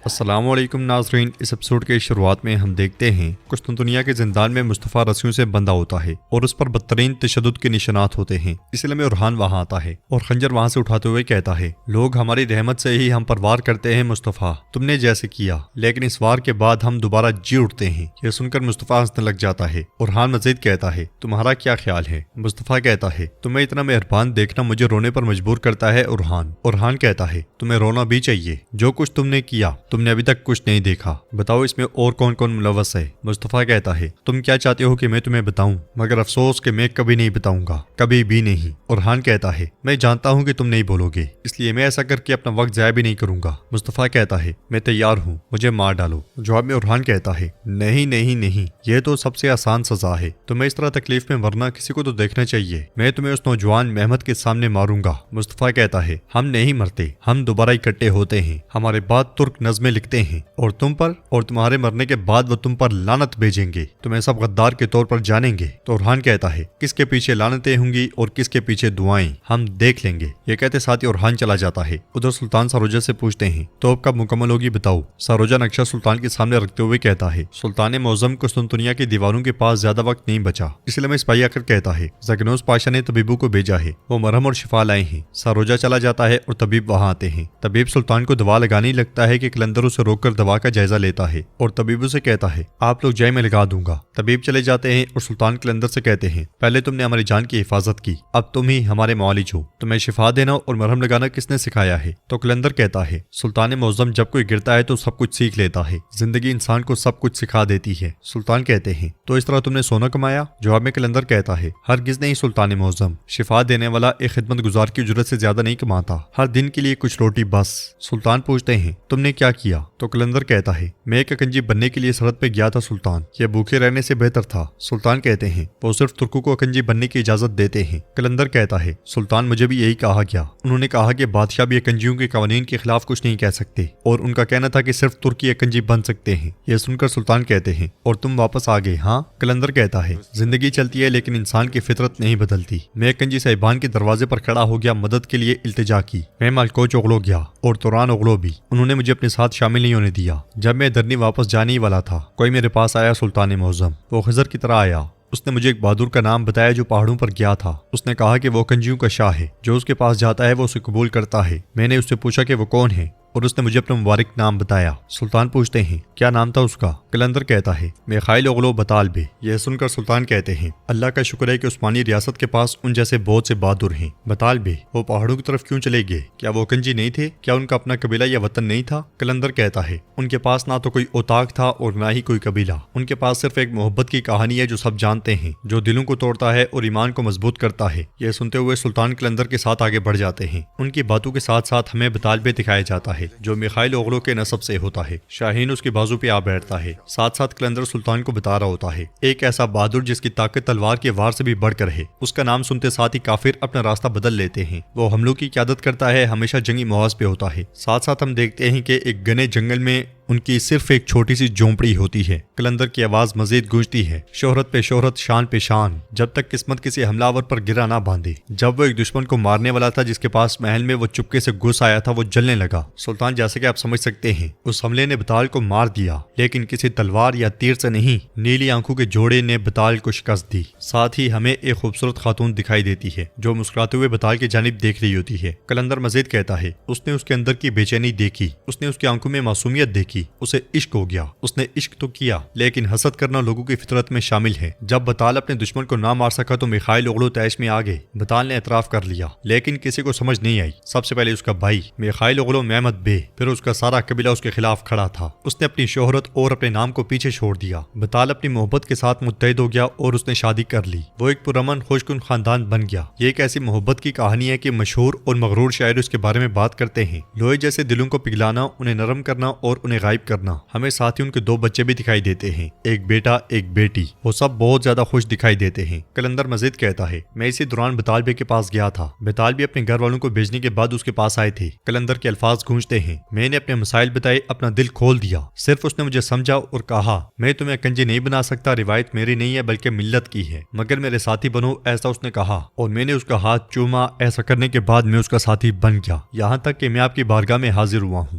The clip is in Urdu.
السلام علیکم ناظرین، اس ایپیسوڈ کے شروعات میں ہم دیکھتے ہیں قسطنطنیہ کے زندان میں مصطفیٰ رسیوں سے بندہ ہوتا ہے اور اس پر بدترین تشدد کے نشانات ہوتے ہیں۔ اس لیے میں ارحان وہاں آتا ہے اور خنجر وہاں سے اٹھاتے ہوئے کہتا ہے، لوگ ہماری رحمت سے ہی ہم پر وار کرتے ہیں مصطفیٰ، تم نے جیسے کیا، لیکن اس وار کے بعد ہم دوبارہ جی اٹھتے ہیں۔ یہ سن کر مصطفیٰ ہنسنے لگ جاتا ہے۔ ارحان مزید کہتا ہے، تمہارا کیا خیال ہے؟ مصطفیٰ کہتا ہے، تمہیں اتنا مہربان دیکھنا مجھے رونے پر مجبور کرتا ہے ارحان کہتا ہے، تمہیں رونا بھی چاہیے، جو کچھ تم نے کیا تم نے ابھی تک کچھ نہیں دیکھا، بتاؤ اس میں اور کون کون ملوث ہے؟ مصطفیٰ کہتا ہے، تم کیا چاہتے ہو کہ میں تمہیں بتاؤں؟ مگر افسوس کہ میں کبھی نہیں بتاؤں گا، کبھی بھی نہیں۔ ارحان کہتا ہے، میں جانتا ہوں کہ تم نہیں بولو گے، اس لیے میں ایسا کر کے اپنا وقت ضائع بھی نہیں کروں گا۔ مصطفیٰ کہتا ہے، میں تیار ہوں، مجھے مار ڈالو۔ جواب میں ارحان کہتا ہے، نہیں نہیں نہیں، یہ تو سب سے آسان سزا ہے، تمہیں اس طرح تکلیف میں ورنہ کسی کو تو دیکھنا چاہیے، میں تمہیں اس نوجوان محمد کے سامنے ماروں گا۔ مصطفیٰ کہتا ہے، ہم نہیں مرتے، ہم دوبارہ اکٹھے ہوتے ہیں، ہمارے بعد ترک نظمیں لکھتے ہیں اور تم پر اور تمہارے مرنے کے بعد وہ تم پر لعنت بھیجیں گے، تمہیں سب غدار کے طور پر جانیں گے۔ تو ارحان کہتا ہے، کس کے پیچھے لعنتیں ہوں گی اور کس کے پیچھے دعائیں، ہم دیکھ لیں گے۔ یہ کہتے ساتھ ہی ارحان چلا جاتا ہے۔ ادھر سلطان ساروجہ سے پوچھتے ہیں، تو اب کب مکمل ہوگی بتاؤ؟ ساروجہ نقشہ سلطان کے سامنے رکھتے ہوئے کہتا ہے، سلطان معظم قسطنطنیہ کی دیواروں کے پاس زیادہ وقت نہیں بچا، اس لیے میں سپاہی آ کر کہتا ہے، زگنوس پاشا نے طبیبوں کو بھیجا ہے، وہ مرہم اور شفا لائے ہیں۔ ساروجہ چلا جاتا ہے اور طبیب وہاں آتے ہیں۔ طبیب سلطان کو دوا لگانے لگتا ہے کہ قلندر اسے روک کر دوا کا جائزہ لیتا ہے اور طبیبوں سے کہتا ہے، آپ لوگ جائیں، میں لگا دوں گا۔ طبیب چلے جاتے ہیں اور سلطان قلندر سے کہتے ہیں، پہلے تم نے ہماری جان کی حفاظت کی، اب تم ہی ہمارے معالج ہو، تمہیں شفا دینا اور مرہم لگانا کس نے سکھایا ہے؟ تو قلندر کہتا ہے، سلطان معظم جب کوئی گرتا ہے تو سب کچھ سیکھ لیتا ہے، زندگی انسان کو سب کچھ سکھا دیتی ہے۔ سلطان کہتے ہیں، تو اس طرح تم نے سونا کمایا؟ جواب میں قلندر کہتا ہے، ہرگز نہیں سلطان معظم، شفا دینے والا ایک خدمت گزار کی اجرت سے زیادہ نہیں کماتا، ہر دن کے لیے کچھ روٹی بس۔ سلطان پوچھتے ہیں، تم نے کیا کیا؟ تو قلندر کہتا ہے، میں ایک اکنجی بننے کے لیے سرحد پہ گیا تھا سلطان، یہ بھوکے رہنے سے بہتر تھا۔ سلطان کہتے ہیں، وہ صرف ترکوں کو اکنجی بننے کی اجازت دیتے ہیں۔ قلندر کہتا ہے، سلطان مجھے بھی یہی کہا گیا، انہوں نے کہا کہ بادشاہ بھی اکنجیوں کے قوانین کے خلاف کچھ نہیں کہہ سکتے اور ان کا کہنا تھا کہ صرف ترکی اکنجی بن سکتے ہیں۔ یہ سن کر سلطان کہتے ہیں، اور تم واپس آ گئے؟ ہاں۔ قلندر کہتا ہے، زندگی چلتی ہے لیکن انسان کی فطرت نہیں بدلتی۔ میں اکنجی صاحبان کے دروازے پر کھڑا ہو گیا، مدد کے لیے التجا کی، میں مالکوچ اغلو گیا اور توران اغلو بھی، انہوں نے مجھے اپنے ساتھ شامل نہیں ہونے دیا۔ جب میں درنی واپس جانے ہی والا تھا، کوئی میرے پاس آیا سلطان معظم، وہ خضر کی طرح آیا، اس نے مجھے ایک بہادر کا نام بتایا جو پہاڑوں پر گیا تھا، اس نے کہا کہ وہ کنجیوں کا شاہ ہے، جو اس کے پاس جاتا ہے وہ اسے قبول کرتا ہے۔ میں نے اس سے پوچھا کہ وہ کون ہے اور اس نے مجھے اپنا مبارک نام بتایا۔ سلطان پوچھتے ہیں، کیا نام تھا اس کا؟ قلندر کہتا ہے، میخائیل اغلو بطالبے۔ یہ سن کر سلطان کہتے ہیں، اللہ کا شکر ہے کہ عثمانی ریاست کے پاس ان جیسے بہت سے بہادر ہیں۔ بطالبے، وہ پہاڑوں کی طرف کیوں چلے گئے؟ کیا وہ کنجی نہیں تھے؟ کیا ان کا اپنا قبیلہ یا وطن نہیں تھا؟ قلندر کہتا ہے، ان کے پاس نہ تو کوئی اوتاق تھا اور نہ ہی کوئی قبیلہ، ان کے پاس صرف ایک محبت کی کہانی ہے جو سب جانتے ہیں، جو دلوں کو توڑتا ہے اور ایمان کو مضبوط کرتا ہے۔ یہ سنتے ہوئے سلطان قلندر کے ساتھ آگے بڑھ جاتے ہیں۔ ان کی باتوں کے ساتھ ساتھ ہمیں بطالبے دکھایا جاتا ہے جو میخائیل اغلو کے نسب سے ہوتا ہے۔ شاہین اس کے بازو پہ آ بیٹھتا ہے، ساتھ ساتھ قلندر سلطان کو بتا رہا ہوتا ہے، ایک ایسا بہادر جس کی طاقت تلوار کے وار سے بھی بڑھ کر ہے۔ اس کا نام سنتے ساتھ ہی کافر اپنا راستہ بدل لیتے ہیں، وہ حملوں کی قیادت کرتا ہے، ہمیشہ جنگی محاذ پہ ہوتا ہے۔ ساتھ ساتھ ہم دیکھتے ہیں کہ ایک گھنے جنگل میں ان کی صرف ایک چھوٹی سی جھونپڑی ہوتی ہے۔ قلندر کی آواز مزید گونجتی ہے، شہرت پہ شہرت، شان پہ شان، جب تک قسمت کسی حملہ پر گرا نہ باندھے۔ جب وہ ایک دشمن کو مارنے والا تھا جس کے پاس محل میں وہ چپکے سے گھس آیا تھا، وہ جلنے لگا۔ سلطان جیسے کہ آپ سمجھ سکتے ہیں، اس حملے نے بطال کو مار دیا، لیکن کسی تلوار یا تیر سے نہیں، نیلی آنکھوں کے جوڑے نے بطال کو شکست دی۔ ساتھ ہی ہمیں ایک خوبصورت خاتون دکھائی دیتی ہے جو مسکراتے ہوئے بطال کی جانب دیکھ رہی ہوتی ہے۔ قلندر مزید کہتا ہے، اس نے اس کے اندر کی بے چینی دیکھی، اس نے اس کی آنکھوں میں معصومیت دیکھی، اسے عشق ہو گیا۔ اس نے عشق تو کیا لیکن حسد کرنا لوگوں کی فطرت میں شامل ہے۔ جب بطال اپنے دشمن کو نہ مار سکا تو میخائیل اغلو تیش میں آ گئے۔ بطال نے اعتراف کر لیا لیکن کسی کو سمجھ نہیں آئی۔ سب سے پہلے اس کا بھائی میخائیل اغلو محمد بے، پھر اس کا سارا قبیلہ اس کے خلاف کھڑا تھا۔ اس نے اپنی شہرت اور اپنے نام کو پیچھے چھوڑ دیا۔ بطال اپنی محبت کے ساتھ متحد ہو گیا اور اس نے شادی کر لی۔ وہ ایک پرامن خوشگن خاندان بن گیا۔ یہ ایک ایسی محبت کی کہانی ہے کہ مشہور اور مغرور شاعر اس کے بارے میں بات کرتے ہیں، لوہے جیسے دلوں کو پگھلانا، انہیں نرم کرنا اور انہیں غائب کرنا۔ ہمیں ساتھ ہی ان کے دو بچے بھی دکھائی دیتے ہیں، ایک بیٹا ایک بیٹی، وہ سب بہت زیادہ خوش دکھائی دیتے ہیں۔ قلندر مزید کہتا ہے، میں اسی دوران بطالبے کے پاس گیا تھا، بطالبے اپنے گھر والوں کو بھیجنے کے بعد اس کے پاس آئے تھے۔ قلندر کے الفاظ گونجتے ہیں، میں نے اپنے مسائل بتائے، اپنا دل کھول دیا، صرف اس نے مجھے سمجھا اور کہا، میں تمہیں کنجی نہیں بنا سکتا، روایت میری نہیں ہے بلکہ ملت کی ہے، مگر میرے ساتھی بنو، ایسا اس نے کہا اور میں نے اس کا ہاتھ چوما۔ ایسا کرنے کے بعد میں اس کا ساتھی بن گیا، یہاں تک کہ میں آپ کی بارگاہ میں حاضر ہوا ہوں۔